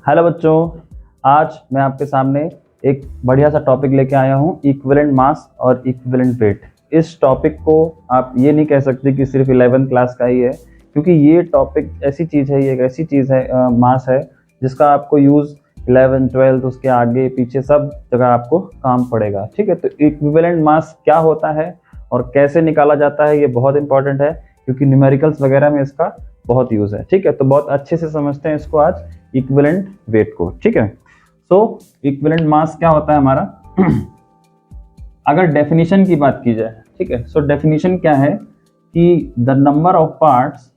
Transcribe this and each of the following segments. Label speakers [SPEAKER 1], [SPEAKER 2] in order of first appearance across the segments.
[SPEAKER 1] Hello बच्चों, आज मैं आपके सामने एक बढ़िया सा टॉपिक लेके आया हूँ, इक्विवेलेंट मास और इक्विवेलेंट वेट। इस टॉपिक को आप ये नहीं कह सकते कि सिर्फ 11th क्लास का ही है, क्योंकि ये टॉपिक ऐसी चीज़ है, ये एक ऐसी चीज़ है, मास है जिसका आपको यूज़ 11th 12th उसके आगे पीछे सब जगह आपको काम पड़ेगा। ठीक है, तो इक्विवेलेंट मास क्या होता है और कैसे निकाला जाता है, ये बहुत इंपॉर्टेंट है, क्योंकि न्यूमेरिकल्स वगैरह में इसका बहुत यूज़ है। ठीक है, तो बहुत अच्छे से समझते हैं इसको आज, इक्विवेलेंट वेट को। ठीक है, सो इक्विवेलेंट मास क्या होता है हमारा। अगर डेफिनेशन की बात की जाए, ठीक है, सो डेफिनेशन क्या है कि the number of parts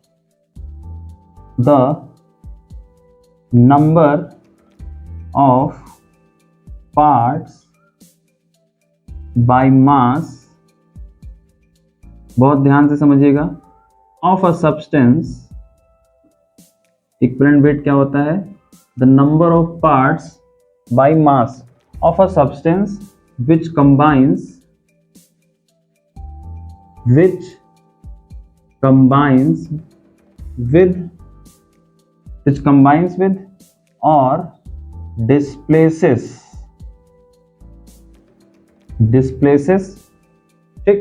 [SPEAKER 1] by मास, बहुत ध्यान से समझिएगा, of a substance. Equivalent weight क्या होता है? The number of parts by mass of a substance which combines with or displaces, ठीक,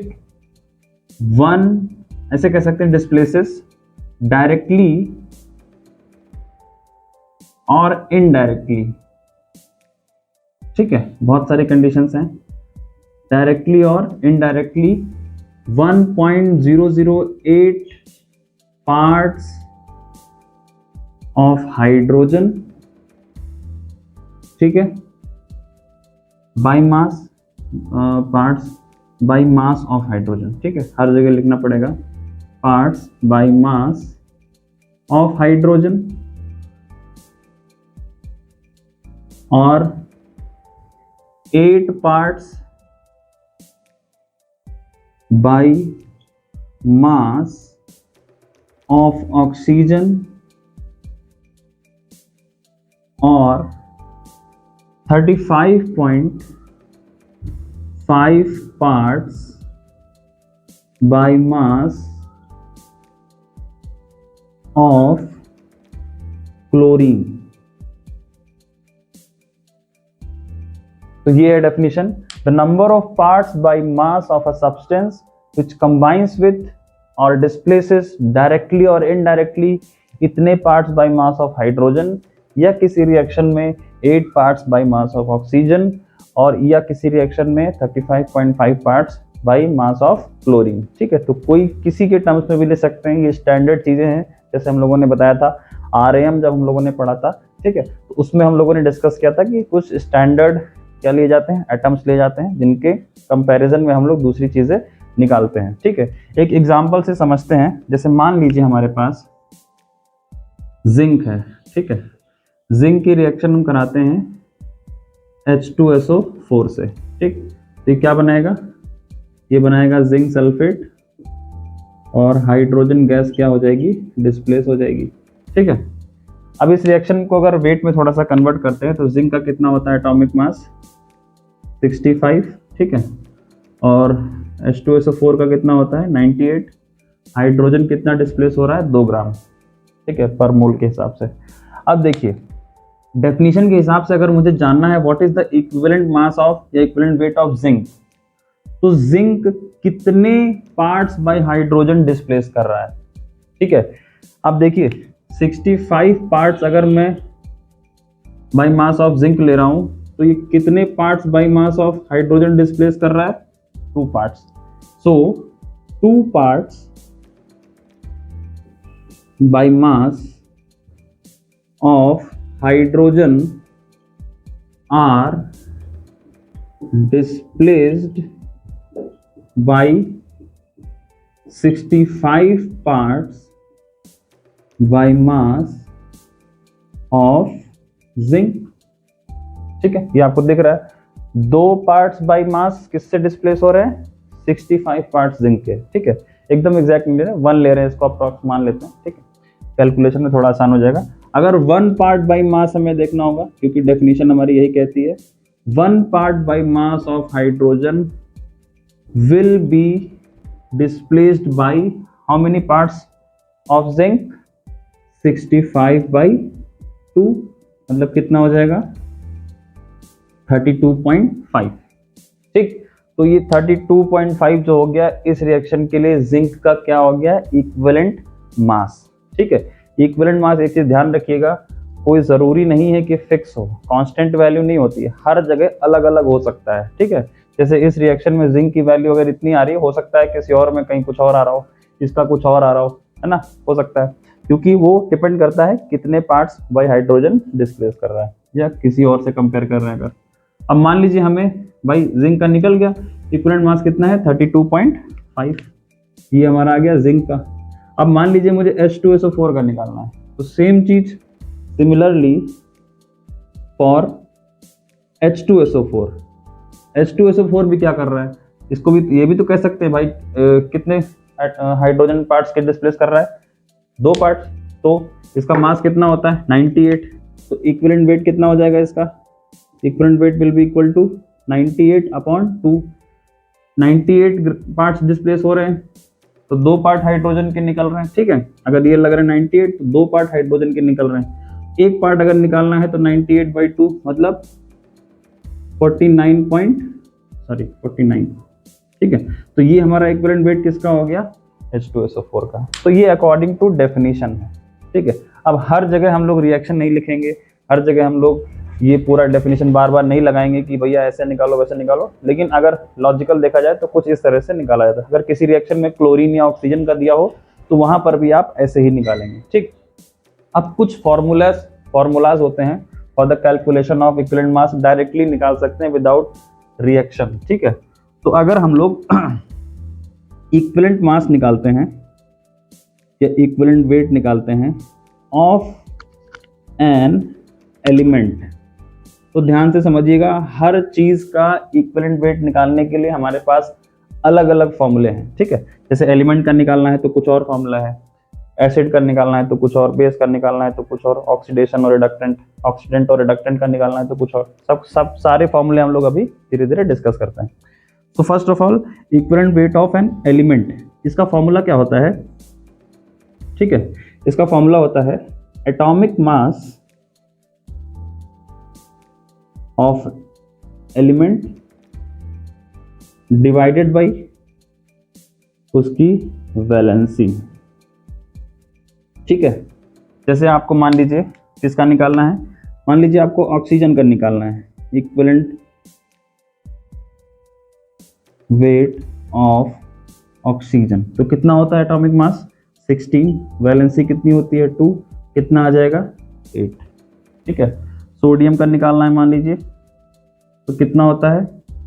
[SPEAKER 1] वन, ऐसे कह सकते हैं, displaces डायरेक्टली और इनडायरेक्टली। ठीक है, बहुत सारे कंडीशंस हैं, डायरेक्टली और इनडायरेक्टली 1.008 पार्ट्स ऑफ हाइड्रोजन, ठीक है, by mass, parts by mass of hydrogen. ठीक है, हर जगह लिखना पड़ेगा, parts by mass of hydrogen, और 8 parts by mass of oxygen, और 35.5 parts by mass of chlorine. तो ये है definition, the number of parts by mass of a substance which combines with और डिस्प्लेसेस डायरेक्टली और इनडायरेक्टली इतने parts by mass of hydrogen, या किसी reaction में 8 parts by mass of oxygen, और या किसी रिएक्शन में 35.5 parts by mass of chlorine. ठीक है, तो कोई किसी के टर्म्स में भी ले सकते हैं, ये स्टैंडर्ड चीजें हैं, जैसे हम लोगों ने बताया था आरएएम जब हम लोगों ने पढ़ा था। ठीक है, तो उसमें हम लोगों ने डिस्कस किया था कि कुछ स्टैंडर्ड क्या लिए जाते हैं, एटम्स लिए जाते हैं, जिनके कंपैरिजन में हम लोग दूसरी चीजें निकालते हैं। ठीक है, एक एग्जांपल से समझते हैं, जैसे मान लीजिए हमारे पास जिंक है। ठीक है, जिंक की रिएक्शन हम कराते हैं H2SO4 से। ठीक, तो ये क्या बनाएगा? ये बनाएगा जिंक सल्फेट, और हाइड्रोजन गैस क्या हो जाएगी? डिस्प्लेस हो जाएगी। ठीक है, अब इस रिएक्शन को अगर वेट में थोड़ा सा कन्वर्ट करते हैं तो जिंक का कितना होता है एटॉमिक मास? 65। ठीक है, और H2SO4 का कितना होता है? 98। हाइड्रोजन कितना डिस्प्लेस हो रहा है? 2 ग्राम। ठीक है, पर मोल के हिसाब से। अब देखिए, डेफिनेशन के हिसाब से अगर मुझे जानना है what is the equivalent mass of या इक्विवेलेंट वेट ऑफ जिंक, तो जिंक कितने पार्ट्स बाय हाइड्रोजन डिस्प्लेस कर रहा है। ठीक है, अब देखिए 65 पार्ट्स अगर मैं बाय मास ऑफ जिंक ले रहा हूं, तो ये कितने parts by mass of hydrogen displace कर रहा है? 2 parts. So 2 parts by mass of hydrogen are displaced by 65 parts by mass of zinc. ठीक है, ये आपको दिख रहा है, 2 पार्ट्स बाय मास किससे डिस्प्लेस हो रहे हैं? 65 पार्ट्स जिंक के। ठीक है, एकदम एग्जैक्ट नहीं ले रहे, 1 ले रहे हैं, इसको अप्रॉक्स मान लेते हैं। ठीक है, कैलकुलेशन में थोड़ा आसान हो जाएगा। अगर 1 पार्ट बाय मास हमें देखना होगा, क्योंकि डेफिनेशन हमारी यही कहती है, 1 part by mass of hydrogen will be displaced by how many parts of zinc? 65 by 2। मतलब कितना हो जाएगा 32.5। ठीक, तो ये 32.5 जो हो गया इस रिएक्शन के लिए जिंक का क्या हो गया इक्विवेलेंट मास। ठीक है, इक्विवेलेंट मास एक चीज ध्यान रखिएगा, कोई जरूरी नहीं है कि फिक्स हो, कांस्टेंट वैल्यू नहीं होती है, हर जगह अलग अलग हो सकता है। ठीक है, जैसे इस रिएक्शन में जिंक की वैल्यू अगर इतनी आ रही है, हो सकता है किसी और में कहीं कुछ और आ रहा हो, इसका कुछ और आ रहा हो, है ना, हो सकता है, क्योंकि वो डिपेंड करता है कितने पार्ट्स बाय हाइड्रोजन डिस्प्लेस कर रहा है या किसी और से कंपेयर कर रहे हैं अगर। अब मान लीजिए हमें भाई जिंक का निकल गया, इक्विवेलेंट मास कितना है 32.5, ये हमारा आ गया जिंक का। अब मान लीजिए मुझे H2SO4 का निकालना है, तो सेम चीज सिमिलरली फॉर H2SO4, H2SO4 भी क्या कर रहा है, इसको भी ये भी तो कह सकते हैं भाई कितने हाइड्रोजन पार्ट्स के डिस्प्लेस कर रहा है, 2 पार्ट्स, तो इसका मास कितना होता है 98, तो इक्विवेलेंट वेट कितना हो जाएगा इसका, equivalent weight will be equal to 98/2, 98 parts displace हो रहे हैं, तो 2 पार्ट हाइड्रोजन के निकल रहे हैं। ठीक है, अगर ये लग रहे हैं 98 तो 2 पार्ट हाइड्रोजन के निकल रहे हैं, एक पार्ट अगर निकालना है तो 98/2 मतलब 49। ठीक है, तो ये हमारा इक्विवेलेंट वेट किसका हो गया H2SO4 का। तो ये अकॉर्डिंग टू डेफिनेशन है। ठीक है, अब हर जगह हम लोग रिएक्शन नहीं लिखेंगे, हर जगह हम लोग ये पूरा डेफिनेशन बार बार नहीं लगाएंगे कि भैया ऐसे निकालो वैसे निकालो, लेकिन अगर लॉजिकल देखा जाए तो कुछ इस तरह से निकाला जाता है। अगर किसी रिएक्शन में क्लोरीन या ऑक्सीजन का दिया हो तो वहां पर भी आप ऐसे ही निकालेंगे। ठीक, अब कुछ फॉर्मूलाज होते हैं for the calculation of equivalent mass, directly निकाल सकते हैं विदाउट रिएक्शन। ठीक है, तो अगर हम लोग इक्विवेलेंट मास निकालते हैं या इक्विवेलेंट वेट निकालते हैं ऑफ एन एलिमेंट, तो ध्यान से समझिएगा, हर चीज का इक्विवेलेंट वेट निकालने के लिए हमारे पास अलग अलग फॉर्मूले हैं। ठीक है, जैसे एलिमेंट का निकालना है तो कुछ और फॉर्मूला है, एसिड का निकालना है तो कुछ और, बेस का निकालना है तो कुछ और, ऑक्सीडेंट और रिडक्टेंट का निकालना है तो कुछ और, सब सारे फॉर्मूले हम लोग अभी धीरे धीरे डिस्कस करते हैं। तो first of all equivalent weight of an element, इसका फॉर्मूला क्या होता है। ठीक है, इसका फॉर्मूला होता है atomic mass of element divided by उसकी वैलेंसी। ठीक है, जैसे आपको मान लीजिए किसका निकालना है, मान लीजिए आपको ऑक्सीजन का निकालना है, इक्विवेलेंट वेट ऑफ ऑक्सीजन, तो कितना होता है एटॉमिक मास 16, वैलेंसी कितनी होती है 2, कितना आ जाएगा 8। ठीक है, सोडियम का निकालना है मान लीजिए, तो कितना होता है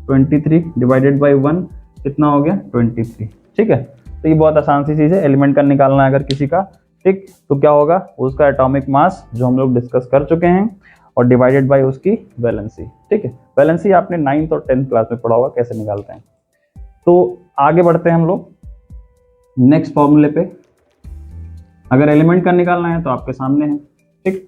[SPEAKER 1] 23 डिवाइडेड बाय 1, कितना हो गया 23। ठीक है, तो ये बहुत आसान सी चीज़ है, एलिमेंट का निकालना है अगर किसी का। ठीक, तो क्या होगा उसका एटॉमिक मास जो हम लोग डिस्कस कर चुके हैं और डिवाइडेड बाय उसकी वैलेंसी। ठीक है, वैलेंसी आपने 9th और 10th क्लास में पढ़ा होगा कैसे निकालते हैं। तो आगे बढ़ते हैं हम लोग नेक्स्ट फॉर्मूले पे। अगर एलिमेंट का निकालना है तो आपके सामने है। ठीक,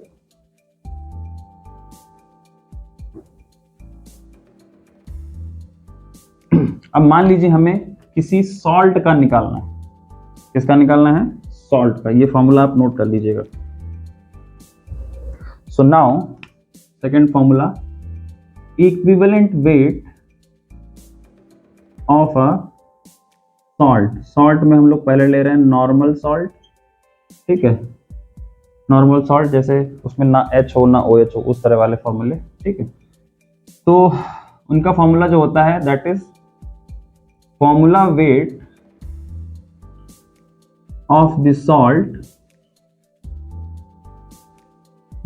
[SPEAKER 1] अब मान लीजिए हमें किसी सॉल्ट का निकालना है, किसका निकालना है सॉल्ट का, ये फॉर्मूला आप नोट कर लीजिएगा। So now second formula, equivalent weight of a salt, salt में हम लोग पहले ले रहे हैं नॉर्मल सॉल्ट। ठीक है, नॉर्मल सॉल्ट जैसे उसमें ना H हो ना OH हो, उस तरह वाले फॉर्मूले। ठीक है, तो उनका फॉर्मूला जो होता है that is formula wait of the salt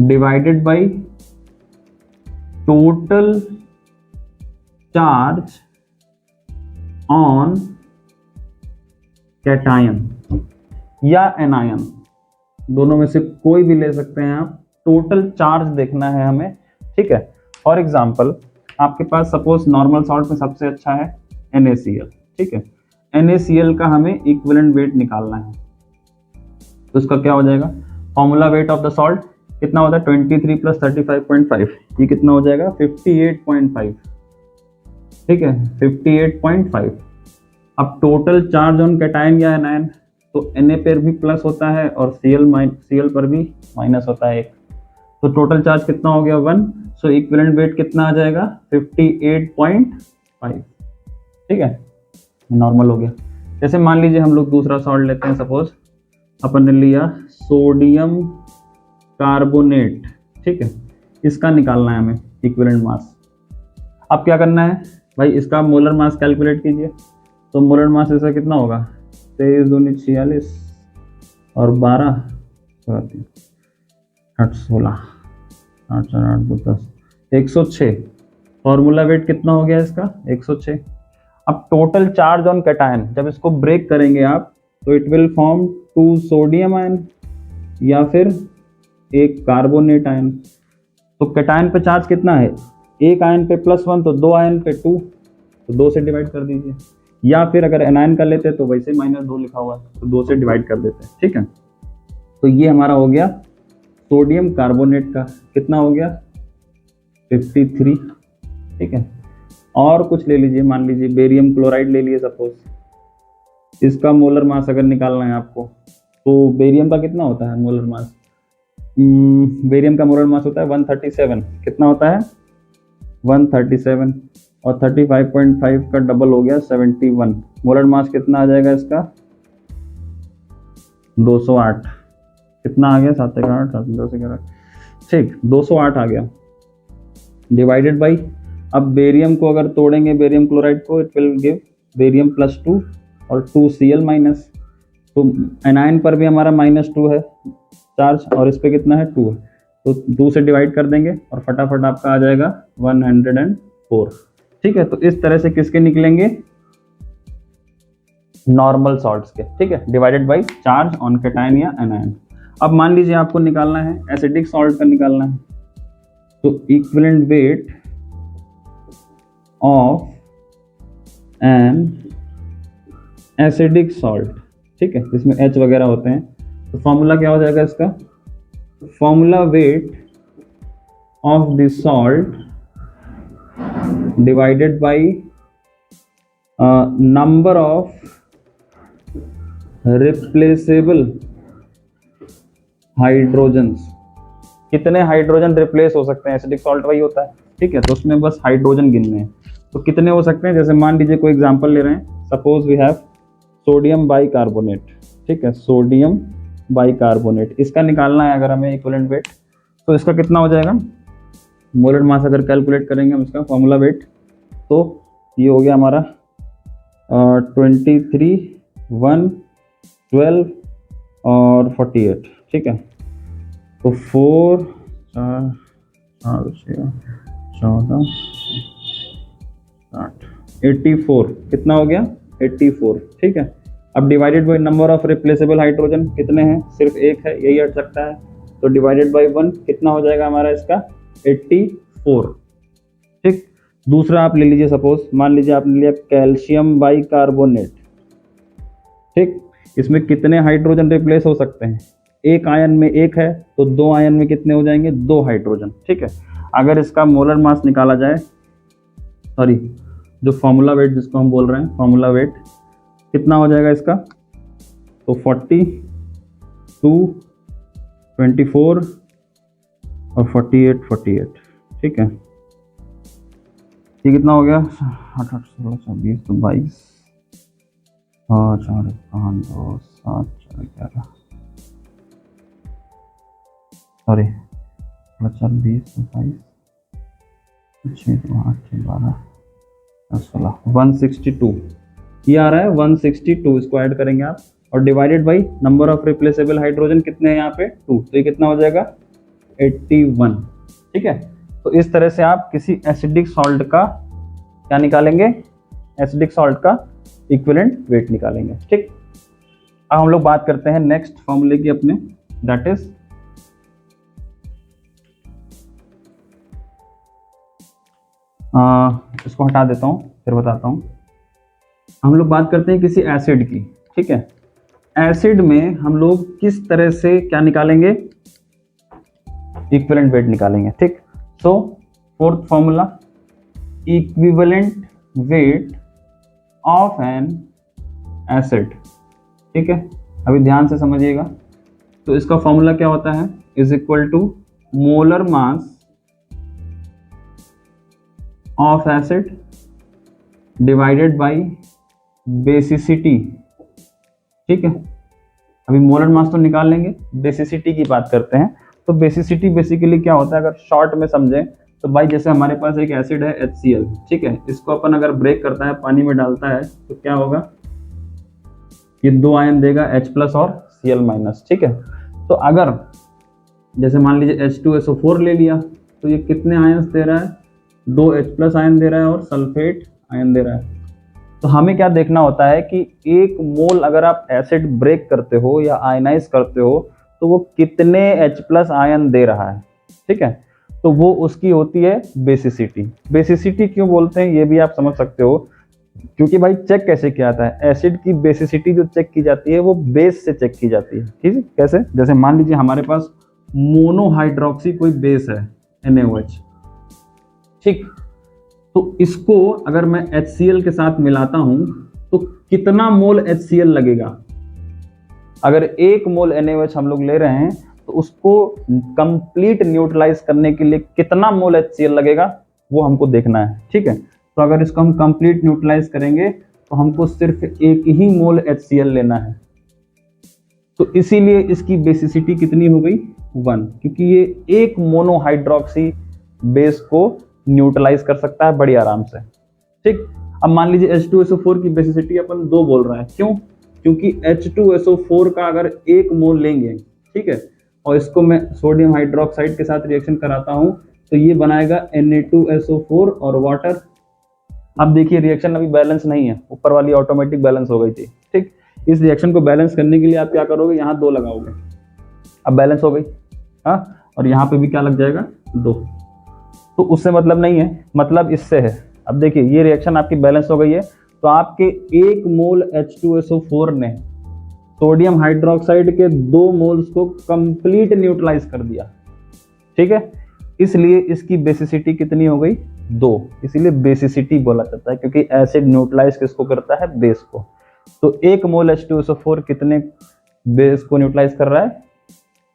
[SPEAKER 1] divided by total charge on cation या anion, दोनों में से कोई भी ले सकते हैं आप, टोटल चार्ज देखना है हमें। ठीक है, फॉर एग्जांपल आपके पास सपोज नॉर्मल सॉल्ट में सबसे अच्छा है NaCl। ठीक है, NaCl का हमें इक्विवेलेंट वेट निकालना है, तो उसका क्या हो जाएगा formula weight of the salt कितना होता है 23 + 35.5, ये कितना हो जाएगा 58.5। ठीक है, 58.5। अब टोटल चार्ज ऑन कैटायन या एनायन, तो Na पर भी प्लस होता है और Cl पर भी माइनस होता है एक, तो टोटल चार्ज कितना हो गया 1, सो इक्विवेलेंट वेट कितना आ जाएगा 58.5, ठीक है, नॉर्मल हो गया। जैसे मान लीजिए हम लोग दूसरा सॉल्ट लेते हैं, सपोज अपन ने लिया सोडियम कार्बोनेट, ठीक है, इसका निकालना है हमें इक्विवेलेंट मास। अब क्या करना है भाई, इसका मोलर मास कैलकुलेट कीजिए। तो मोलर मास इसका कितना होगा 23 दूनी 46 और 12 8 16 8 4 8 2 10 106। फॉर्मूला वेट कितना हो गया इसका 106। अब टोटल चार्ज ऑन कैटायन, जब इसको ब्रेक करेंगे आप तो it will form 2 sodium ion या फिर एक कार्बोनेट आयन। तो कैटायन पे चार्ज कितना है, एक आयन पे +1 तो 2 आयन पे 2, तो 2 से डिवाइड कर दीजिए, या फिर अगर एनायन कर लेते तो वैसे -2 लिखा हुआ तो 2 से डिवाइड कर देते हैं, ठीक है। तो ये हमारा हो गया सोडियम कार्बोनेट का, कितना हो गया 53, ठीक है। और कुछ ले लीजिए, मान लीजिए बेरियम क्लोराइड ले लिए सपोज, इसका मोलर मास अगर निकालना है आपको, तो बेरियम का कितना होता है मोलर मास, बेरियम का मोलर मास होता है 137, कितना होता है 137, और 35.5 का डबल हो गया 71। मोलर मास कितना आ जाएगा इसका 208, कितना आ गया 7 8 7 10 11, ठीक 208 आ गया, डिवाइडेड बाई, अब बेरियम को अगर तोड़ेंगे बेरियम क्लोराइड को, इट विल गिव बेरियम +2 और 2Cl-, तो एनायन पर भी हमारा -2 है चार्ज और इस पे कितना है 2 है, तो 2 से डिवाइड कर देंगे और फटाफट आपका आ जाएगा 104, ठीक है। तो इस तरह से किसके निकलेंगे नॉर्मल सॉल्ट्स के, ठीक है, divided by charge on cation या एनायन। अब मान लीजिए आपको निकालना है एसिडिक सॉल्ट का निकालना है, तो equivalent weight of an acidic salt, ठीक है, इसमें H वगैरह होते हैं, तो फॉर्मूला क्या हो जाएगा इसका, formula weight of the salt divided by number of replaceable hydrogens, कितने हाइड्रोजन रिप्लेस हो सकते हैं, एसिडिक सॉल्ट वही होता है, ठीक है, तो उसमें बस हाइड्रोजन गिनने हैं। तो कितने हो सकते हैं, जैसे मान लीजिए कोई एग्जांपल ले रहे हैं, suppose we have sodium bicarbonate, ठीक है, सोडियम बाइकार्बोनेट, इसका निकालना है अगर हमें इक्विवेलेंट वेट, तो इसका कितना हो जाएगा मोलर मास अगर कैलकुलेट करेंगे हम इसका फॉर्मूला वेट, तो ये हो गया हमारा 23 1 12 और 48, ठीक है, तो 4 4 6 14 8 84, कितना हो गया 84, ठीक है। अब divided by number of replaceable hydrogen कितने हैं, सिर्फ एक है, यही हट सकता है, तो डिवाइडेड बाई 1 कितना हो जाएगा हमारा इसका 84, ठीक। दूसरा आप ले लीजिए, सपोज मान लीजिए आपने लिया कैल्शियम बाइकार्बोनेट, ठीक, इसमें कितने हाइड्रोजन रिप्लेस हो सकते हैं, एक आयन में एक है तो 2 आयन में कितने हो जाएंगे 2 हाइड्रोजन, ठीक है। अगर इसका मोलर मास निकाला जाए, सॉरी जो फॉर्मूला वेट जिसको हम बोल रहे हैं, फॉर्मूला वेट कितना हो जाएगा इसका, तो 40 2 24 और 48, ठीक है, ये कितना हो गया 8 8 16 26 तो 22 और 4 5 2 7 4 11, सॉरी 4 20 22 6 2 8 12 16 162, ये आ रहा है 162, इसको ऐड करेंगे आप और divided by number of replaceable hydrogen कितने हैं यहाँ पे 2, तो ये कितना हो जाएगा 81, ठीक है। तो इस तरह से आप किसी एसिडिक सॉल्ट का क्या निकालेंगे, एसिडिक सॉल्ट का इक्विवेलेंट वेट निकालेंगे, ठीक। अब हम लोग बात करते हैं नेक्स्ट फॉर्मूले की अपने, दैट इज इसको हटा देता हूँ फिर बताता हूँ। हम लोग बात करते हैं किसी एसिड की, ठीक है, एसिड में हम लोग किस तरह से क्या निकालेंगे इक्विवेलेंट वेट निकालेंगे, ठीक। So fourth formula equivalent weight of an acid, ठीक है, अभी ध्यान से समझिएगा। तो इसका फॉर्मूला क्या होता है, is equal to molar mass of acid divided by basicity. ठीक है, अभी मोलर मास तो निकाल लेंगे, बेसिसिटी की बात करते हैं। तो बेसिसिटी बेसिकली क्या होता है, अगर शॉर्ट में समझें तो भाई जैसे हमारे पास एक एसिड है HCl, ठीक है, इसको अपन अगर ब्रेक करता है, पानी में डालता है तो क्या होगा, ये 2 आयन देगा H+ और Cl-। ठीक है, तो अगर जैसे मान लीजिए H2SO4 ले लिया तो ये कितने आयन्स दे रहा है, 2 H+ आयन दे रहा है और सल्फेट आयन दे रहा है। तो हमें क्या देखना होता है कि 1 मोल अगर आप एसिड ब्रेक करते हो या आयनाइज करते हो तो वो कितने H+ आयन दे रहा है। ठीक है, तो वो उसकी होती है बेसिसिटी। बेसिसिटी क्यों बोलते हैं ये भी आप समझ सकते हो, क्योंकि भाई चेक कैसे किया जाता है, एसिड की बेसिसिटी जो चेक की जाती है वो बेस से चेक की जाती है। ठीक है, कैसे, जैसे मान लीजिए हमारे पास मोनोहाइड्रोक्सी कोई बेस है NaOH, ठीक, तो इसको अगर मैं HCl के साथ मिलाता हूं तो कितना मोल HCl लगेगा। अगर 1 मोल NaOH हम लोग ले रहे हैं तो उसको कंप्लीट न्यूट्रलाइज करने के लिए कितना मोल HCl लगेगा वो हमको देखना है। ठीक है, तो अगर इसको हम कंप्लीट न्यूट्रलाइज करेंगे तो हमको सिर्फ 1 ही मोल HCl लेना है। तो इसीलिए इसकी बेसिसिटी कितनी हो गई, 1, क्योंकि ये 1 मोनोहाइड्रोक्सी बेस को न्यूट्रलाइज कर सकता है बड़ी आराम से। ठीक, अब मान लीजिए H2SO4 की बेसिसिटी अपन 2 बोल रहा है, क्यों, क्योंकि H2SO4 का अगर 1 मोल लेंगे, ठीक है, और इसको मैं सोडियम हाइड्रोक्साइड के साथ रिएक्शन कराता हूं तो ये बनाएगा Na2SO4 और वाटर। अब देखिए रिएक्शन अभी बैलेंस नहीं है, ऊपर वाली ऑटोमेटिक बैलेंस हो गई थी। ठीक, इस रिएक्शन को बैलेंस करने के लिए आप क्या करोगे, यहाँ 2 लगाओगे, अब बैलेंस हो गई, हाँ, और यहाँ पे भी क्या लग जाएगा, 2। तो उससे मतलब नहीं है, मतलब इससे है। अब देखिए ये रिएक्शन आपकी बैलेंस हो गई है, तो आपके 1 मोल H2SO4 ने सोडियम हाइड्रोक्साइड के 2 मोल्स को कंप्लीट न्यूट्रलाइज कर दिया। ठीक है, इसलिए इसकी बेसिसिटी कितनी हो गई, 2। इसीलिए बेसिसिटी बोला जाता है, क्योंकि एसिड न्यूट्रलाइज किसको करता है, बेस को। तो 1 मोल H2SO4 कितने बेस को न्यूट्रलाइज कर रहा है,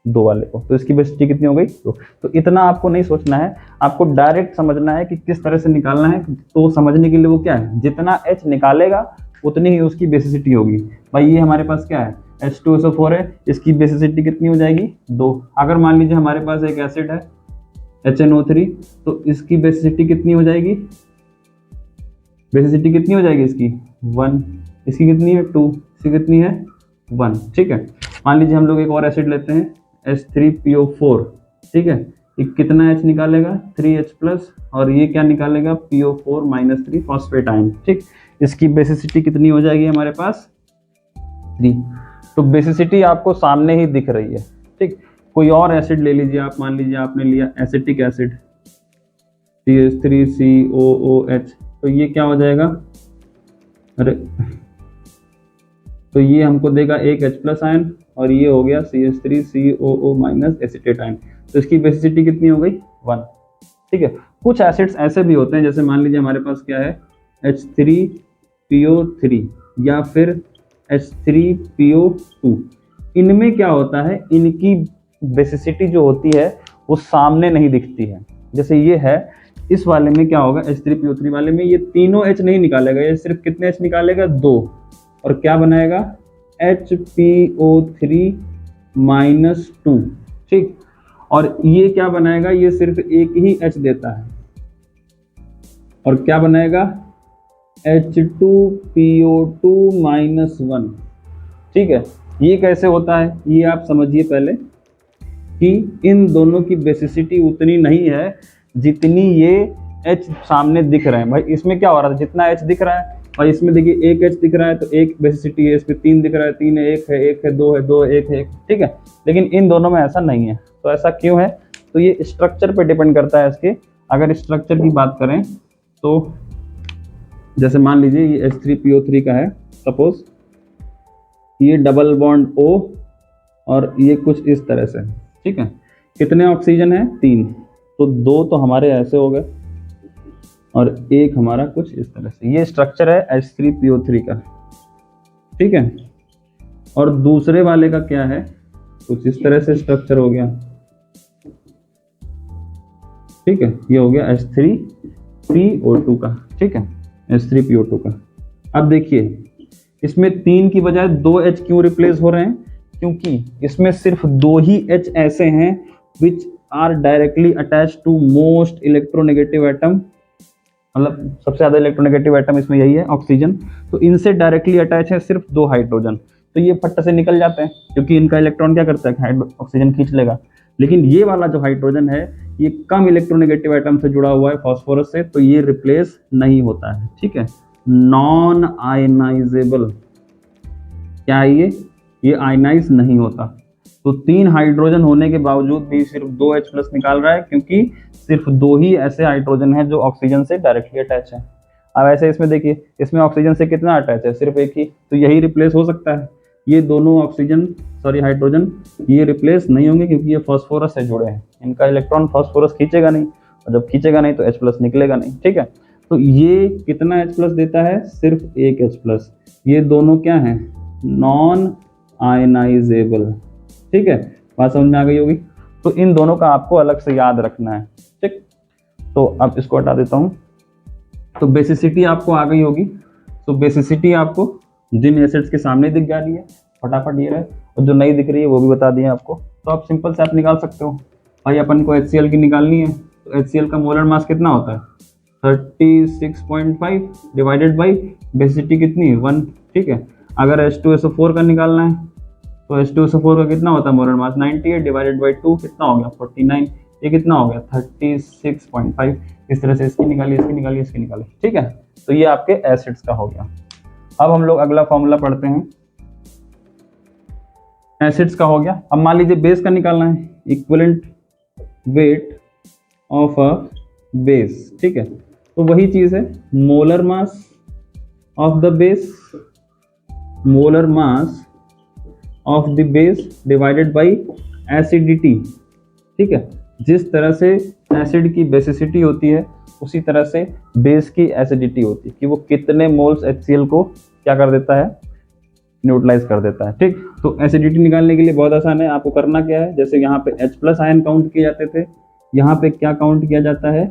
[SPEAKER 1] 2 वाले को, तो इसकी बेसिसिटी कितनी हो गई, 2। तो इतना आपको नहीं सोचना है, आपको डायरेक्ट समझना है कि किस तरह से निकालना है। तो समझने के लिए वो क्या है, जितना H निकालेगा उतनी ही उसकी बेसिसिटी होगी। भाई ये हमारे पास क्या है, H2SO4 है, इसकी बेसिसिटी कितनी हो जाएगी, 2। अगर मान लीजिए हमारे पास एक एसिड है HNO3, तो इसकी बेसिसिटी कितनी हो जाएगी, बेसिसिटी कितनी हो जाएगी इसकी, 1। इसकी कितनी है, 2। इसकी कितनी है, 1। ठीक है, मान लीजिए हम लोग एक और एसिड लेते हैं H3PO4, ठीक है, ये कितना H निकालेगा, 3H+, और ये क्या निकालेगा, PO4-3 फॉस्फेट आयन। ठीक, इसकी बेसिसिटी कितनी हो जाएगी हमारे पास, 3। तो बेसिसिटी आपको सामने ही दिख रही है। ठीक, कोई और एसिड ले लीजिए आप, मान लीजिए आपने लिया एसिटिक एसिड CH3COOH, तो ये क्या हो जाएगा, अरे तो ये हमको देगा एक H+ आयन और ये हो गया CH3COO- एसिटेट आयन। तो इसकी बेसिसिटी कितनी हो गई, 1। ठीक है, कुछ एसिड्स ऐसे भी होते हैं, जैसे मान लीजिए हमारे पास क्या है H3PO3 या फिर H3PO2। इनमें क्या होता है, इनकी बेसिसिटी जो होती है वो सामने नहीं दिखती है। जैसे ये है, इस वाले में क्या होगा, H3PO3 वाले में ये तीनों H नहीं निकालेगा, ये सिर्फ कितने H निकालेगा, 2, और क्या बनाएगा, HPO3-2। ठीक, और ये क्या बनाएगा, ये सिर्फ एक ही H देता है, और क्या बनाएगा, H2PO2-1। ठीक है, ये कैसे होता है, ये आप समझिए पहले कि इन दोनों की बेसिसिटी उतनी नहीं है जितनी ये H सामने दिख रहे हैं। भाई इसमें क्या हो रहा था, जितना H दिख रहा है, और इसमें देखिए एक H दिख रहा है तो एक बेसिसिटी है, इसमें 3 दिख रहा है, 3 है, 1 है, 1 है, 2 है, 2 है, 1 है, 1। ठीक है, लेकिन इन दोनों में ऐसा नहीं है। तो ऐसा क्यों है, तो ये स्ट्रक्चर पे डिपेंड करता है इसके। अगर स्ट्रक्चर की बात करें तो जैसे मान लीजिए ये H3PO3 का है, सपोज ये डबल बॉन्ड O और ये कुछ इस तरह से। ठीक है, कितने ऑक्सीजन है, 3, तो 2 तो हमारे ऐसे हो गए और 1 हमारा कुछ इस तरह से। ये स्ट्रक्चर है H3PO3 का। ठीक है, और दूसरे वाले का क्या है, कुछ इस तरह से स्ट्रक्चर हो गया। ठीक है, ये हो गया H3PO2 का, ठीक है, H3PO2 का। अब देखिए इसमें 3 की बजाय 2 H क्यों रिप्लेस हो रहे हैं? क्योंकि इसमें सिर्फ 2 ही H ऐसे हैं which are directly attach to most electronegative atom, मतलब सबसे ज्यादा इलेक्ट्रोनेगेटिव एटम इसमें यही है ऑक्सीजन। तो इनसे डायरेक्टली अटैच है सिर्फ 2 हाइड्रोजन, तो ये फट से निकल जाते हैं क्योंकि इनका इलेक्ट्रॉन क्या करता है, ऑक्सीजन खींच लेगा। लेकिन ये वाला जो हाइड्रोजन है ये कम इलेक्ट्रोनेगेटिव एटम से जुड़ा हुआ है फॉस्फोरस से, तो ये रिप्लेस नहीं होता है, ठीक है। नॉन आयनाइजेबल, क्या है ये आयनाइज नहीं होता। तो 3 हाइड्रोजन होने के बावजूद भी सिर्फ 2 H प्लस निकाल रहा है क्योंकि सिर्फ 2 ही ऐसे हाइड्रोजन हैं जो ऑक्सीजन से डायरेक्टली अटैच है। अब ऐसे इसमें देखिए, इसमें ऑक्सीजन से कितना अटैच है, सिर्फ एक ही, तो यही रिप्लेस हो सकता है। ये दोनों हाइड्रोजन ये रिप्लेस नहीं होंगे क्योंकि ये फॉस्फोरस से जुड़े हैं, इनका इलेक्ट्रॉन फॉस्फोरस खींचेगा नहीं, और जब खींचेगा नहीं तो H प्लस निकलेगा नहीं, ठीक है। तो ये कितना H प्लस देता है, सिर्फ एक H प्लस। ये दोनों क्या है, नॉन आयनाइजेबल, ठीक है, बात समझ में आ गई होगी। तो इन दोनों का आपको अलग से याद रखना है, ठीक। तो अब इसको हटा देता हूँ। तो बेसिसिटी आपको आ गई होगी। तो बेसिसिटी आपको जिन एसिड्स के सामने दिख जा रही है फटाफट ये रहे, और जो नहीं दिख रही है वो भी बता दिए आपको। तो आप सिंपल से आप निकाल सकते हो। भाई अपन को HCl की निकालनी है, तो HCl का मोलर मास कितना होता है, 36.5 डिवाइडेड बाई बेसिसिटी कितनी है, 1, ठीक है। अगर H2SO4 का निकालना है तो H2SO4 का कितना होता है मोलर मास, 98 डिवाइडेड बाई 2 कितना हो गया, 49, ये कितना हो गया 36.5। इस तरह से इसकी निकालिए, इसकी निकालिए, इसकी निकालिए, ठीक है। तो ये आपके एसिड्स का हो गया। अब हम लोग अगला फॉर्मूला पढ़ते हैं, एसिड्स का हो गया। अब मान लीजिए बेस का निकालना है, equivalent weight of a base, ठीक है। तो वही चीज है, molar mass of the base, molar mass of the base divided by acidity, ठीक है। जिस तरह से एसिड की बेसिसिटी होती है उसी तरह से बेस की एसिडिटी होती है कि वो कितने मोल्स HCl को क्या कर देता है, न्यूट्रलाइज कर देता है, ठीक। तो एसिडिटी निकालने के लिए बहुत आसान है, आपको करना क्या है, जैसे यहाँ पे H प्लस आयन काउंट किए जाते थे, यहाँ पे क्या काउंट किया जाता है,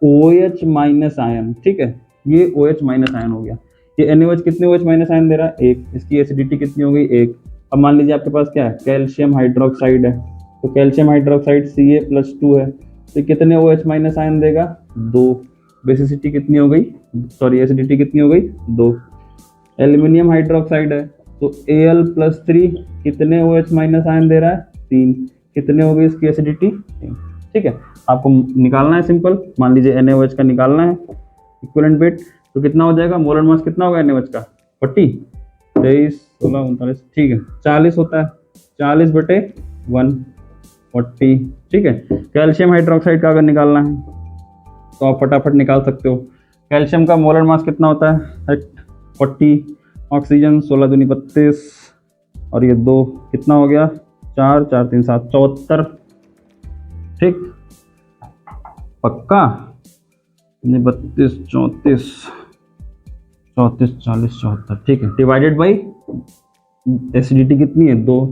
[SPEAKER 1] OH माइनस आयन, ठीक है। ये OH माइनस आयन हो गया। ये NaOH कितने OH माइनस आयन दे रहा है, 1, इसकी एसिडिटी कितनी हो गई, 1। अब मान लीजिए आपके पास क्या है, कैल्शियम हाइड्रोक्साइड है, तो कैल्शियम हाइड्रोक्साइड Ca+2 है, तो कितने OH माइनस आयन देगा, 2। बेसिसिटी कितनी हो गई, एसिडिटी कितनी हो गई, 2। एल्यूमिनियम हाइड्रोक्साइड है तो Al+3 कितने OH माइनस आयन दे रहा है, 3। कितने हो गई इसकी एसिडिटी, 3, ठीक है। आपको निकालना है सिंपल, मान लीजिए NaOH का निकालना है इक्विवेलेंट वेट, तो कितना हो जाएगा, मोलर मास कितना होगा NaOH का, 40, 23, 16, 39, ठीक है, 40 होता है, 40/1, 40, ठीक है। कैल्शियम हाइड्रोक्साइड का अगर निकालना है तो आप फटाफट निकाल सकते हो। कैल्शियम का मोलर मास कितना होता है, 40, ऑक्सीजन 16 दूनी 32, और ये 2 कितना हो गया, 4, 4, 3, 7, 74, ठीक, पक्का, 32, 34, 34, 40, 74, ठीक है, डिवाइडेड बाई एसिडिटी कितनी है, 2,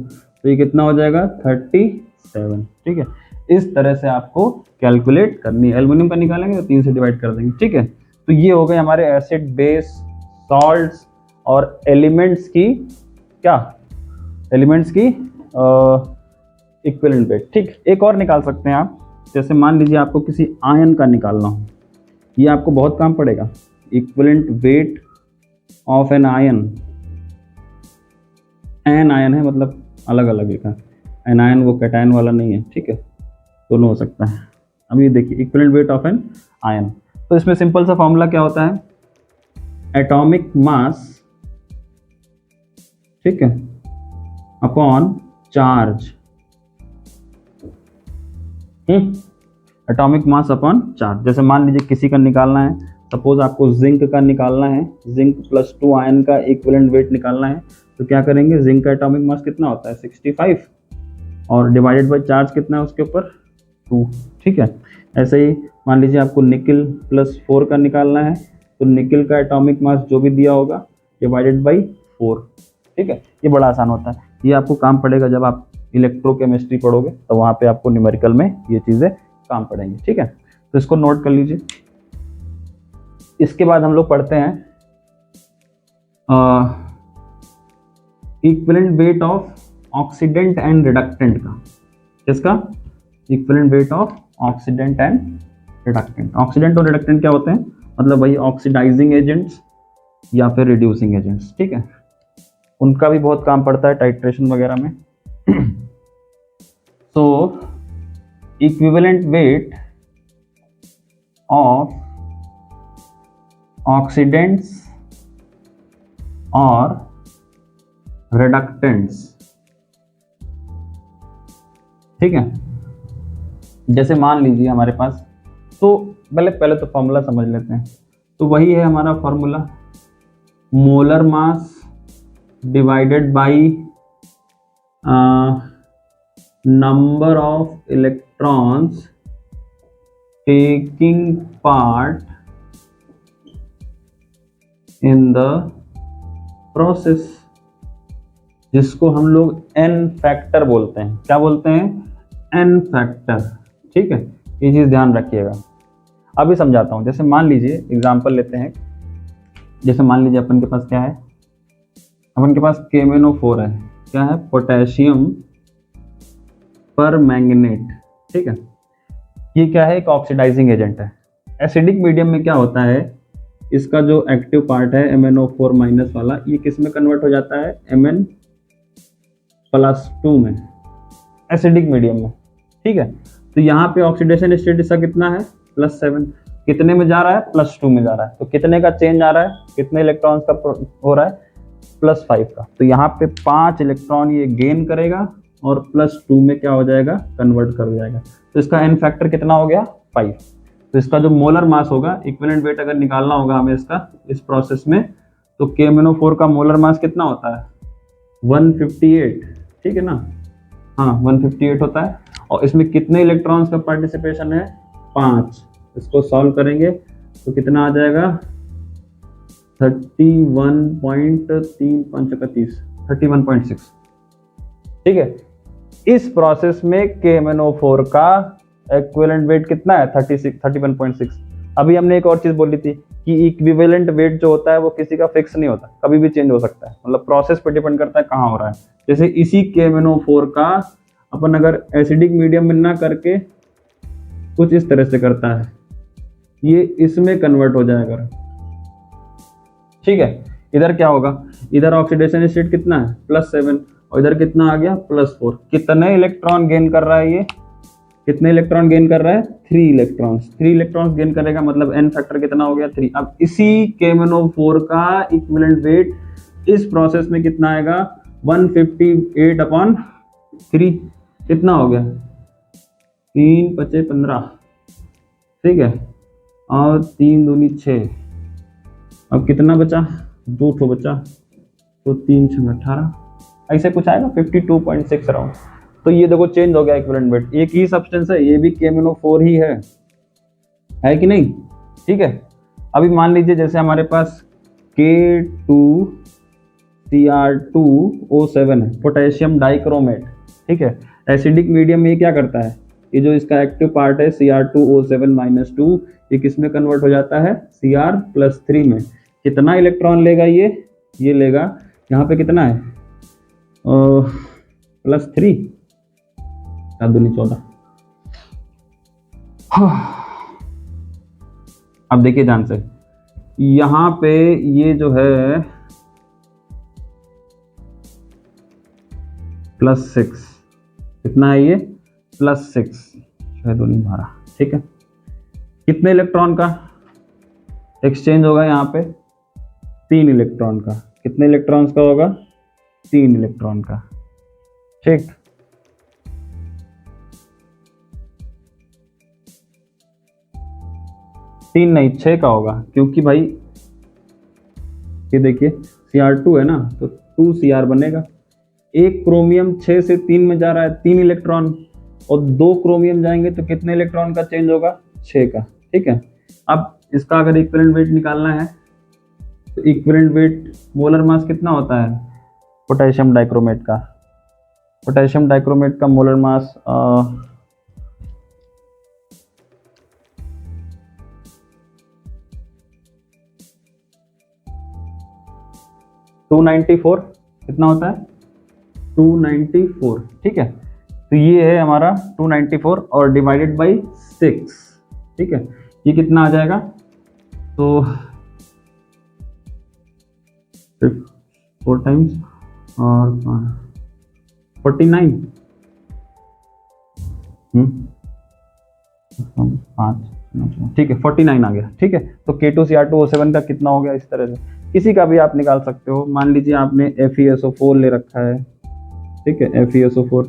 [SPEAKER 1] तो ये कितना हो जाएगा, 37, ठीक है। इस तरह से आपको कैलकुलेट करनी है। एल्युमिनियम का निकालेंगे तो 3 से डिवाइड कर देंगे, ठीक है। तो ये हो गए हमारे एसिड, बेस, सॉल्ट्स और एलिमेंट्स की क्या, एलिमेंट्स की इक्विवेलेंट वेट, ठीक। एक और निकाल सकते हैं आप, जैसे मान लीजिए आपको किसी आयन का निकालना हो, ये आपको बहुत काम पड़ेगा। Equivalent weight of anion, anion है मतलब अलग अलग लिखा है, एनायन वो कैटायन वाला नहीं है, ठीक है, दोनों हो सकता है। अभी देखिए equivalent weight of anion, तो इसमें सिंपल सा फॉर्मूला क्या होता है, एटॉमिक मास, ठीक है, upon charge, atomic mass upon charge. जैसे मान लीजिए किसी का निकालना है, सपोज आपको जिंक का निकालना है, जिंक +2 आयन का इक्विवेलेंट वेट निकालना है, तो क्या करेंगे, जिंक का एटॉमिक मास कितना होता है, 65, और डिवाइडेड बाय चार्ज कितना है उसके ऊपर, 2, ठीक है। ऐसे ही मान लीजिए आपको निकिल +4 का निकालना है, तो निकिल का एटॉमिक मास जो भी दिया होगा डिवाइडेड बाई 4, ठीक है। ये बड़ा आसान होता है, ये आपको काम पड़ेगा जब आप इलेक्ट्रोकेमिस्ट्री पढ़ोगे, तो वहाँ पे आपको न्यूमेरिकल में ये चीज़ें काम पड़ेंगी, ठीक है। तो इसको नोट कर लीजिए। इसके बाद हम लोग पढ़ते हैं equivalent weight of oxidant and reductant का। किसका? Equivalent weight of oxidant and reductant. Oxidant और रिडक्टेंट क्या होते हैं? मतलब वही ऑक्सीडाइजिंग एजेंट्स या फिर रिड्यूसिंग एजेंट्स, ठीक है। उनका भी बहुत काम पड़ता है टाइट्रेशन वगैरह में। तो इक्विवेलेंट वेट ऑफ ऑक्सीडेंट्स और रिडक्टेंट्स, ठीक है। जैसे मान लीजिए हमारे पास, तो पहले तो फॉर्मूला समझ लेते हैं। तो वही है हमारा formula, molar mass divided by number of electrons taking part in the process, जिसको हम लोग एन फैक्टर बोलते हैं। क्या बोलते हैं? एन फैक्टर, ठीक है। ये चीज ध्यान रखिएगा। अभी समझाता हूं। जैसे मान लीजिए एग्जांपल लेते हैं। जैसे मान लीजिए अपन के पास क्या है, अपन के पास KMnO4 है। क्या है? पोटेशियम पर मैंगनेट, ठीक है। ये क्या है? एक ऑक्सीडाइजिंग एजेंट है। एसिडिक मीडियम में क्या होता है, इसका जो एक्टिव पार्ट है MnO4 माइनस वाला, ये किस में कन्वर्ट हो जाता है? Mn+2 में, एसिडिक मीडियम में, ठीक है। तो यहाँ पे ऑक्सीडेशन स्टेट इसका कितना है? +7। कितने में जा रहा है? +2 में जा रहा है। तो कितने का चेंज आ रहा है? कितने इलेक्ट्रॉन्स का हो रहा है? +5 का। तो यहाँ पे 5 इलेक्ट्रॉन ये गेन करेगा और +2 में क्या हो जाएगा? कन्वर्ट कर जाएगा। तो इसका एन फैक्टर कितना हो गया? 5। तो इसका जो मोलर मास होगा, इक्विवेलेंट वेट अगर निकालना होगा हमें इसका इस प्रोसेस में, तो KMnO4 का मोलर मास कितना होता है? 158, ठीक है ना। हाँ, 158 होता है। और इसमें कितने इलेक्ट्रॉन्स का पार्टिसिपेशन है? 5। इसको सॉल्व करेंगे तो कितना आ जाएगा? 31.6, ठीक है। इस प्रोसेस में KMnO4 का इक्विवेलेंट वेट कितना है? 31.6। अभी हमने एक और चीज बोली थी कि इक्विवेलेंट वेट जो होता है वो किसी का फिक्स नहीं होता, कभी भी चेंज हो सकता है। मतलब प्रोसेस पे डिपेंड करता है कहाँ हो रहा है। जैसे इसी KMnO4 का अपन अगर एसिडिक मीडियम में ना करके कुछ इस तरह से करता है, ये इसमें कन्वर्ट हो जाएगा, ठीक है। इधर क्या होगा? इधर ऑक्सीडेशन स्टेट कितना है? +7, और इधर कितना आ गया? +4। कितने इलेक्ट्रॉन गेन कर रहा है ये? कितने इलेक्ट्रॉन गेन कर रहा है? 3 इलेक्ट्रॉन्स। 3 इलेक्ट्रॉन्स गेन करेगा, मतलब एन फैक्टर कितना हो गया? 3। अब इसी KMnO4 का इक्विवेलेंट वेट इस प्रोसेस में कितना आएगा? 158/3। कितना हो गया? 3 × 5 = 15, ठीक है। और 3 दूनी 6। अब कितना बचा? 2 ठो बचा, तो 3 × 6 = 18, ऐसे कुछ आएगा 52.6 अराउंड। तो ये देखो चेंज हो गया इक्विवेलेंट वेट। एक ही सब्सटेंस है, ये भी KMnO4 ही है कि नहीं? ठीक है। अभी मान लीजिए जैसे हमारे पास K2Cr2O7 है, पोटेशियम डाइक्रोमेट, ठीक है। एसिडिक मीडियम में ये क्या करता है? ये जो इसका एक्टिव पार्ट है Cr2O7-2, ये किस में कन्वर्ट हो जाता है? Cr+3 में। कितना इलेक्ट्रॉन लेगा ये लेगा, यहाँ पे कितना है? +3, 7 दूनी 14। अब देखिए ध्यान से, यहाँ पे ये जो है +6, कितना है ये? +6, 6 दूनी 12, ठीक है। कितने इलेक्ट्रॉन का एक्सचेंज होगा यहाँ पे? 3 इलेक्ट्रॉन का। कितने इलेक्ट्रॉन्स का होगा? 3 इलेक्ट्रॉन का, ठीक। तीन नहीं, 6 का होगा, क्योंकि भाई ये देखिए Cr2 है ना, तो 2Cr बनेगा। एक क्रोमियम 6 से 3 में जा रहा है, 3 इलेक्ट्रॉन, और 2 क्रोमियम जाएंगे तो कितने इलेक्ट्रॉन का चेंज होगा? 6 का, ठीक है। अब इसका अगर इक्विवेलेंट वेट निकालना है तो इक्विवेलेंट वेट मोलर मास कितना होता है पोटेशियम डाइक्रोमेट का? पोटेशियम डाइक्रोमेट का मोलर मास 294 कितना होता है 294, ठीक है। तो ये है हमारा 294 और डिवाइडेड बाई 6, ठीक है। ये कितना आ जाएगा, तो 4 टाइम्स और 49, 5, ठीक है 49 आ गया, ठीक है। तो K2Cr2O7 का कितना हो गया, इस तरह से किसी का भी आप निकाल सकते हो। मान लीजिए आपने FeSO4 ले रखा है, ठीक है, FeSO4,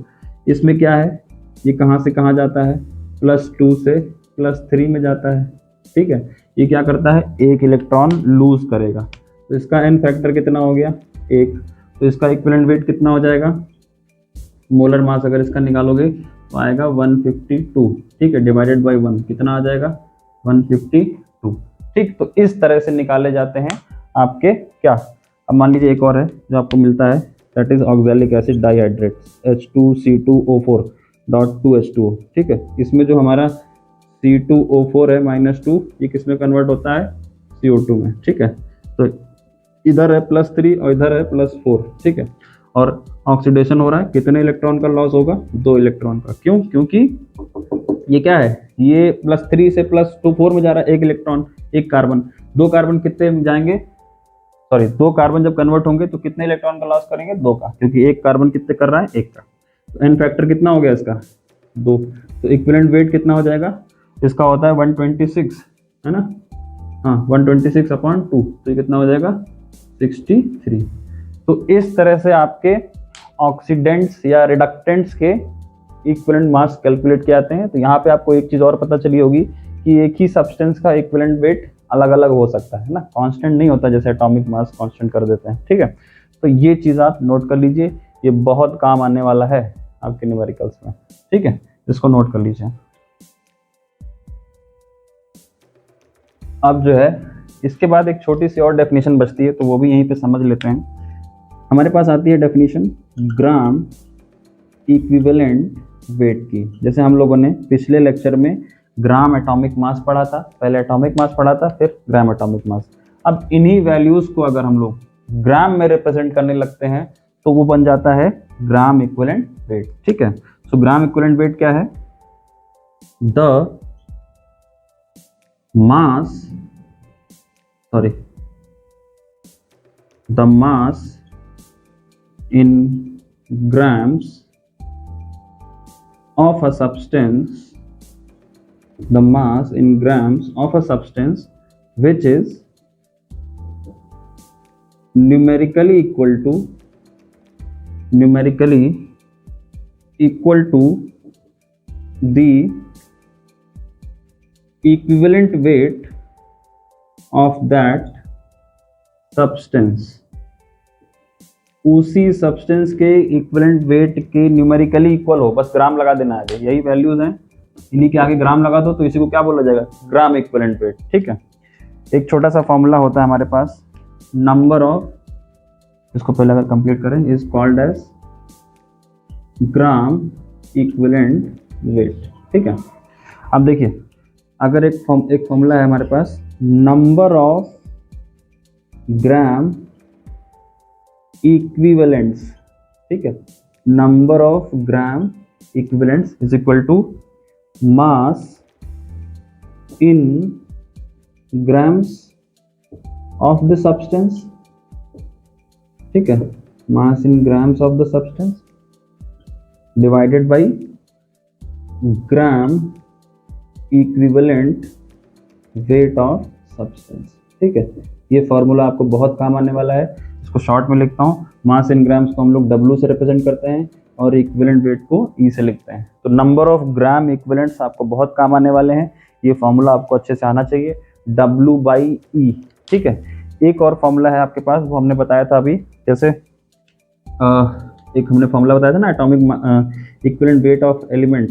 [SPEAKER 1] इसमें क्या है, ये कहाँ से कहाँ जाता है, +2 से +3 में जाता है, ठीक है। ये क्या करता है, एक इलेक्ट्रॉन लूज करेगा, तो इसका n फैक्टर कितना हो गया 1, तो इसका इक्विवेलेंट वेट कितना हो जाएगा, मोलर मास अगर इसका निकालोगे तो आएगा 152, ठीक है, डिवाइडेड बाई 1 कितना आ जाएगा 152, ठीक। तो इस तरह से निकाले जाते हैं आपके क्या। अब मान लीजिए एक और है जो आपको मिलता है, that is oxalic acid dihydrate H2C2O4.2H2O, ठीक है। इसमें जो हमारा C2O4 है -2, ये किस में कन्वर्ट होता है CO2 में, ठीक है। तो इधर है +3 और इधर है +4, ठीक है। और ऑक्सीडेशन हो रहा है, कितने इलेक्ट्रॉन का लॉस होगा, 2 इलेक्ट्रॉन का। क्यों, क्योंकि ये क्या है, ये +3 से +4 में जा रहा है, एक इलेक्ट्रॉन, एक कार्बन, 2 कार्बन कितने में जाएंगे, सॉरी 2 कार्बन जब कन्वर्ट होंगे तो कितने इलेक्ट्रॉन का लॉस करेंगे, 2 का, क्योंकि एक कार्बन कितने कर रहा है, 1 का। तो एन फैक्टर कितना हो गया इसका 2, तो इक्विवेलेंट वेट कितना हो जाएगा, इसका होता है 126, है ना, हाँ 126/2, तो ये कितना हो जाएगा 63। तो इस तरह से आपके ऑक्सीडेंट्स या रिडक्टेंट्स के इक्विवेलेंट मास कैलकुलेट किए जाते हैं। तो यहाँ पे आपको एक चीज़ और पता चली होगी कि एक ही सब्सटेंस का इक्विवेलेंट वेट अलग अलग हो सकता है ना, कांस्टेंट नहीं होता, जैसे एटॉमिक मास कांस्टेंट कर देते हैं, ठीक है। तो ये चीज़ आप नोट कर लीजिए, ये बहुत काम आने वाला है आपके न्यूमेरिकल्स में, ठीक है, इसको नोट कर लीजिए। अब जो है इसके बाद एक छोटी सी और डेफिनेशन बचती है, तो वो भी यहीं पे समझ लेते हैं। हमारे पास आती है डेफिनेशन ग्राम इक्विवेलेंट वेट की। जैसे हम लोगों ने पिछले लेक्चर में ग्राम एटॉमिक मास पढ़ा था, पहले एटॉमिक मास पढ़ा था, फिर ग्राम एटॉमिक मास। अब इन्हीं वैल्यूज को अगर हम लोग ग्राम में रिप्रेजेंट करने लगते हैं तो वो बन जाता है ग्राम इक्विवेलेंट वेट, ठीक है। सो ग्राम इक्विवेलेंट वेट क्या है, the mass in grams of a substance, the mass in grams of a substance which is numerically equal to the equivalent weight of that substance, उसी सब्सटेंस के इक्विवेलेंट वेट के numerically equal हो, बस ग्राम लगा देना है, यही वैल्यूज हैं, इन्हीं के आगे ग्राम लगा दो तो इसी को क्या बोला जाएगा, ग्राम इक्विवेलेंट वेट, ठीक है। एक छोटा सा फॉर्मूला होता है हमारे पास, नंबर ऑफ, इसको पहले अगर कंप्लीट करें, is called as gram equivalent weight, ठीक है। अब देखिए, अगर एक फॉर्मूला है हमारे पास, नंबर ऑफ ग्राम इक्विवेलेंट्स, ठीक है, number of gram equivalents is equal to mass in grams of the substance, ठीक है, mass in grams of the substance divided by gram equivalent weight of substance, ठीक है। ये फॉर्मूला आपको बहुत काम आने वाला है, इसको शॉर्ट में लिखता हूँ, मास इन ग्राम्स को हम लोग W से रिप्रेजेंट करते हैं और इक्विवेलेंट वेट को E से लिखते हैं। तो नंबर ऑफ ग्राम इक्विवेलेंट्स आपको बहुत काम आने वाले हैं, ये फॉर्मूला आपको अच्छे से आना चाहिए, W/E, ठीक है। एक और फॉर्मूला है आपके पास, वो हमने बताया था अभी, जैसे एक हमने फॉर्मूला बताया था ना, atomic equivalent weight of element,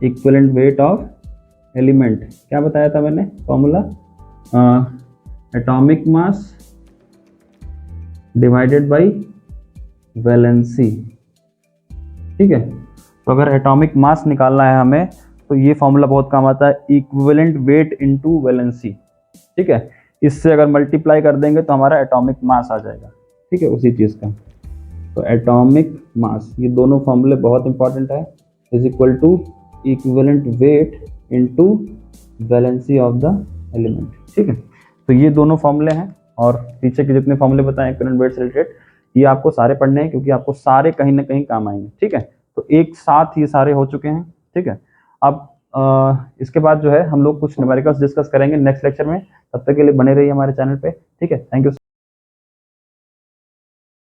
[SPEAKER 1] equivalent weight of element, क्या बताया था मैंने formula, atomic mass divided by valency, ठीक है। तो अगर एटॉमिक मास निकालना है हमें तो ये फॉर्मूला बहुत काम आता है, इक्विवेलेंट वेट इनटू वैलेंसी, ठीक है। इससे अगर मल्टीप्लाई कर देंगे तो हमारा एटॉमिक मास आ जाएगा, ठीक है, उसी चीज़ का। तो एटॉमिक मास, ये दोनों फॉर्मूले बहुत इंपॉर्टेंट है, is equal to equivalent weight into valency of the element. ठीक है, तो ये दोनों फॉर्मूले हैं, और पीछे के जितने फॉर्मूले बताए इक्विवेलेंट वेट से रिलेटेड, ये आपको सारे पढ़ने हैं, क्योंकि आपको सारे कहीं ना कहीं काम आएंगे। ठीक है, तो एक साथ ये सारे हो चुके हैं। ठीक है, अब इसके बाद जो है हम लोग कुछ न्यूमेरिकल्स डिस्कस करेंगे नेक्स्ट लेक्चर में। तब तक के लिए बने रहिए हमारे चैनल पे। ठीक है, थैंक यू।